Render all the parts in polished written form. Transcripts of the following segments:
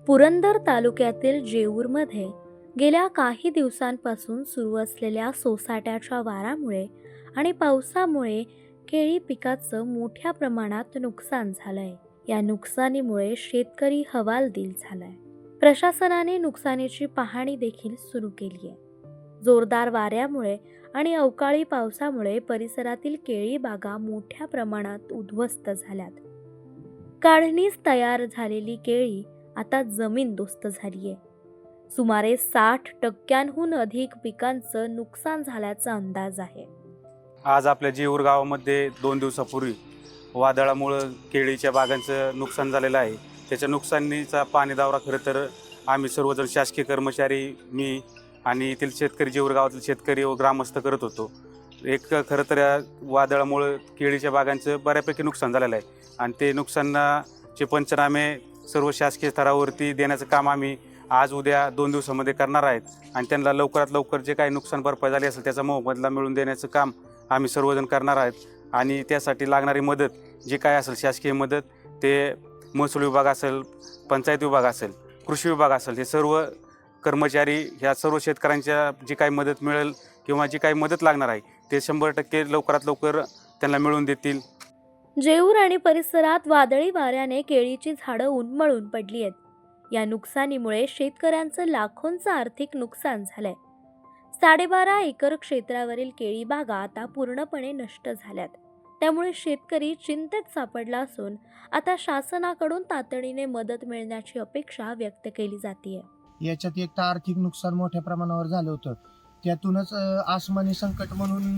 पुरंदर तालुक्यातील जेऊरमध्ये गेल्या काही दिवसांपासून सुरू असलेल्या सोसाट्याच्या वारामुळे आणि पावसामुळे केळी पिकाचं मोठ्या प्रमाणात नुकसान झालंय. या नुकसानीमुळे शेतकरी हवालदिल झालाय. प्रशासनाने नुकसानीची पाहणी देखील सुरू केली आहे. जोरदार वाऱ्यामुळे आणि अवकाळी पावसामुळे परिसरातील केळी बागा मोठ्या प्रमाणात उद्ध्वस्त झाल्यात. काढणीस तयार झालेली केळी आता जमीनदोस्त झालीये. सुमारे 60% अधिक पिकांचं नुकसान झाल्याचा अंदाज आहे. आज आपल्या जेऊर गावामध्ये 2 दिवसापूर्वी वादळामुळं केळीच्या बागांचं नुकसान झालेलं आहे. त्याच्या नुकसानीचा पाणी दावरा खरं तर आम्ही सर्वजण शासकीय कर्मचारी, मी आणि येथील शेतकरी, जेऊर गावातील शेतकरी व ग्रामस्थ करत होतो. खरं तर या वादळामुळं केळीच्या बागांचं बऱ्यापैकी नुकसान झालेलं आहे आणि ते नुकसानाचे पंचनामे सर्व शासकीय स्तरावरती देण्याचं काम आम्ही आज उद्या 2 दिवसामध्ये करणार आहेत आणि त्यांना लवकरात लवकर जे काही नुकसान भरपाई झाली असेल त्याचा मोबदला मिळवून देण्याचं काम आम्ही सर्वजण करणार आहेत. आणि त्यासाठी लागणारी मदत जी काय असेल, शासकीय मदत, ते महसूल विभाग असेल, पंचायत विभाग असेल, कृषी विभाग असेल, हे सर्व कर्मचारी ह्या सर्व शेतकऱ्यांच्या जी काही मदत मिळेल किंवा जी काही मदत लागणार आहे ते 100% लवकरात लवकर त्यांना मिळवून देतील. जेऊर आणि परिसरात वादळी वाऱ्याने केळीची झाडं उन्मळून पडली आहेत. या नुकसानीमुळे शेतकऱ्यांचं लाखोंचं आर्थिक नुकसान झालंय. 12.5 एकर क्षेत्रावरील केळी बागा आता पूर्णपणे नष्ट झाल्यात. त्यामुळे शेतकरी चिंतेत सापडला असून आता शासनाकडून तातडीने मदत मिळण्याची अपेक्षा व्यक्त केली जाते. याच्यात एक तर आर्थिक नुकसान मोठ्या प्रमाणावर झालं होतं. त्यातूनच आसमानी संकट म्हणून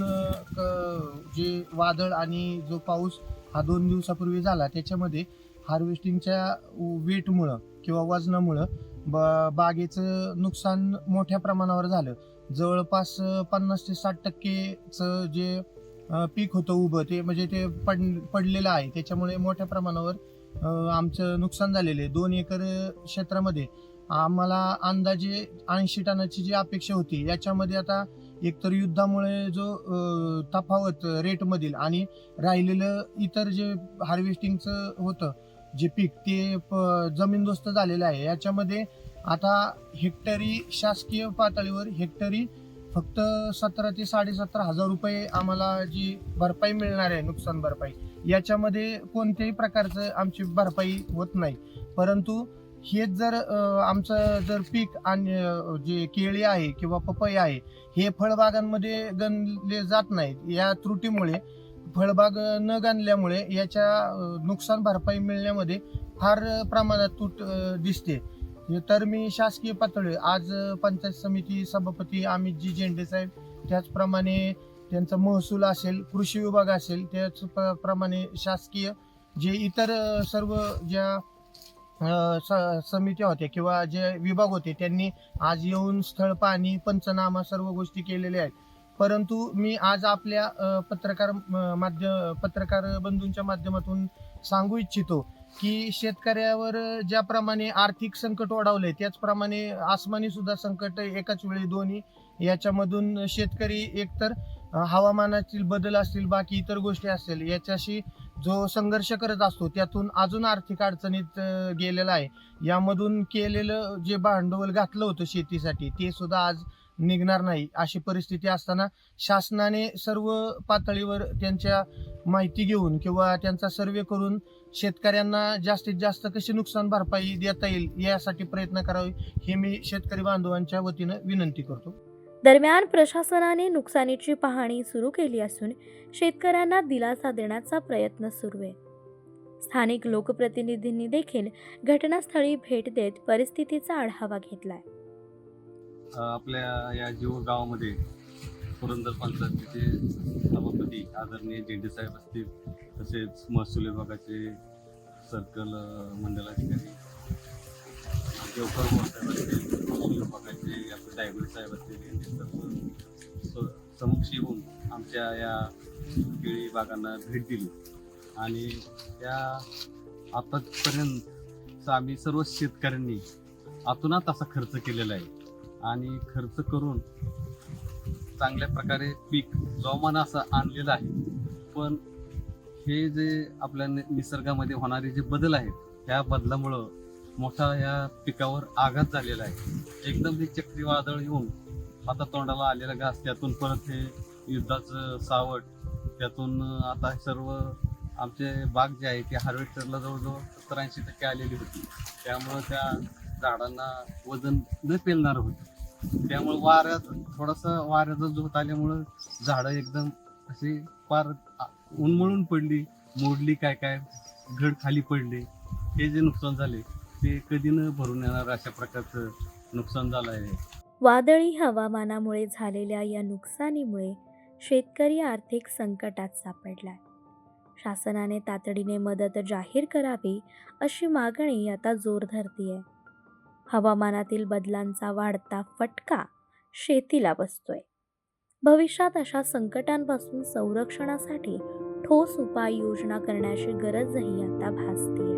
जे वादळ आणि जो पाऊस हा 2 दिवसापूर्वी झाला, त्याच्यामध्ये हार्वेस्टिंगच्या वेटमुळं किंवा वजनामुळं बागेचं नुकसान मोठ्या प्रमाणावर झालं. जवळपास 50 ते 60% जे पीक होतं उभं, ते म्हणजे ते पडलेलं आहे. त्याच्यामुळे मोठ्या प्रमाणावर आमचं नुकसान झालेलं आहे. 2 एकर क्षेत्रामध्ये आम्हाला अंदाजे 80 टनाची जी अपेक्षा होती, याच्यामध्ये आता एकतर युद्धामुळे जो तफावत रेटमधील आणि राहिलेलं इतर जे हार्वेस्टिंगचं होतं जे पीक, ते जमीनदोस्त झालेलं आहे. याच्यामध्ये आता हेक्टरी शासकीय पातळीवर हेक्टरी फक्त 17 ते 17.5 हजार रुपये आम्हाला जी भरपाई मिळणार आहे, नुकसान भरपाई, याच्यामध्ये कोणत्याही प्रकारचं आमची भरपाई होत नाही. परंतु हेच जर आमचं जर पीक आणि जे केळी आहे किंवा पपई आहे, हे फळबागांमध्ये गणले जात नाहीत. या त्रुटीमुळे फळबाग न गणल्यामुळे याच्या नुकसान भरपाई मिळण्यामध्ये फार प्रमाणात तूट दिसते. तर मी शासकीय पातळीवर आज पंचायत समिती सभापती अमितजी झेंडे साहेब, त्याचप्रमाणे त्यांचा महसूल असेल, कृषी विभाग असेल, त्याचप्रमाणे शासकीय जे इतर सर्व ज्या समित्या होत्या किंवा जे विभाग होते, त्यांनी आज येऊन स्थळ पाहणी, पंचनामा, सर्व गोष्टी केलेल्या आहेत. परंतु मी आज आपल्या पत्रकार बंधूंच्या माध्यमातून सांगू इच्छितो की शेतकऱ्यावर ज्याप्रमाणे आर्थिक संकट ओढावले, त्याचप्रमाणे आसमानी सुद्धा संकट एकाच वेळी दोन्ही याच्यामधून शेतकरी एकतर हवामानातील बदल असतील, बाकी इतर गोष्टी असतील, याच्याशी जो संघर्ष करत असतो, त्यातून अजून आर्थिक अडचणीत गेलेला आहे. यामधून केलेलं जे भांडवल घातलं होतं शेतीसाठी, ते सुद्धा आज निघणार नाही. अशी परिस्थिती असताना शासनाने सर्व पातळीवर त्यांच्या माहिती घेऊन किंवा त्यांचा सर्वे करून शेतकऱ्यांना जास्तीत जास्त कशी नुकसान भरपाई देता येईल यासाठी प्रयत्न करावे, हे मी शेतकरी बांधवांच्या वतीनं विनंती करतो. दरम्यान प्रशासनाने नुकसानीची पाहणी सुरू केली असून शेतकऱ्यांना दिलासा देण्याचा प्रयत्न सुरू आहे. स्थानिक लोकप्रतिनिधींनी देखील घटनास्थळी भेट देत परिस्थितीचा आढावा घेतलाय. आपल्या या जेऊर गावामध्ये पुरंदर पंचायतीचे सभापती आदरणीय झेंडे साहेब असतील, तसेच महसूल विभागाचे सर्कल मंडलाधिकारी देवकर साहेब असतील, कृषी विभागाचे आपले डायगोळे साहेब असतील, यांनी सर्व समक्ष येऊन आमच्या या केळी बागांना भेट दिली आणि त्या आतापर्यंत आम्ही सर्व शेतकऱ्यांनी आतुनात असा खर्च केलेला आहे आणि खर्च करून चांगल्या प्रकारे पीक जोमानं असं आणलेलं आहे. पण हे जे आपल्या निसर्गामध्ये होणारे जे बदल आहेत, त्या बदलामुळं मोठा या पिकावर आघात झालेला आहे. एकदम हे चक्रीवादळ येऊन हातातोंडाला आलेला घास, त्यातून परत हे युद्धाचं सावट, त्यातून आता हे सर्व आमचे बाग जे आहे ते हार्वेस्टरला जवळजवळ 70-80% आलेली होती. त्यामुळं त्या झाडांना वजन न पेलणार होतं. त्यामुळे थोडासा वाऱ्याचा झोत आल्यामुळं झाडं एकदम अशी फार उन्मळून पडली, मोडली, काय काय घड खाली पडले. हे जे नुकसान झाले ते कधी न भरून येणार अशा प्रकारचं नुकसान झालं आहे. वादळी हवामानामुळे झालेल्या या नुकसानीमुळे शेतकरी आर्थिक संकटात सापडलाय. शासनाने तातडीने मदत जाहीर करावी अशी मागणी आता जोर धरतीये. हवामानातील बदलांचा वाढता फटका शेतीला बसतोय. भविष्यात अशा संकटांपासून संरक्षणासाठी ठोस उपाययोजना करण्याची गरजही आता भासतीये.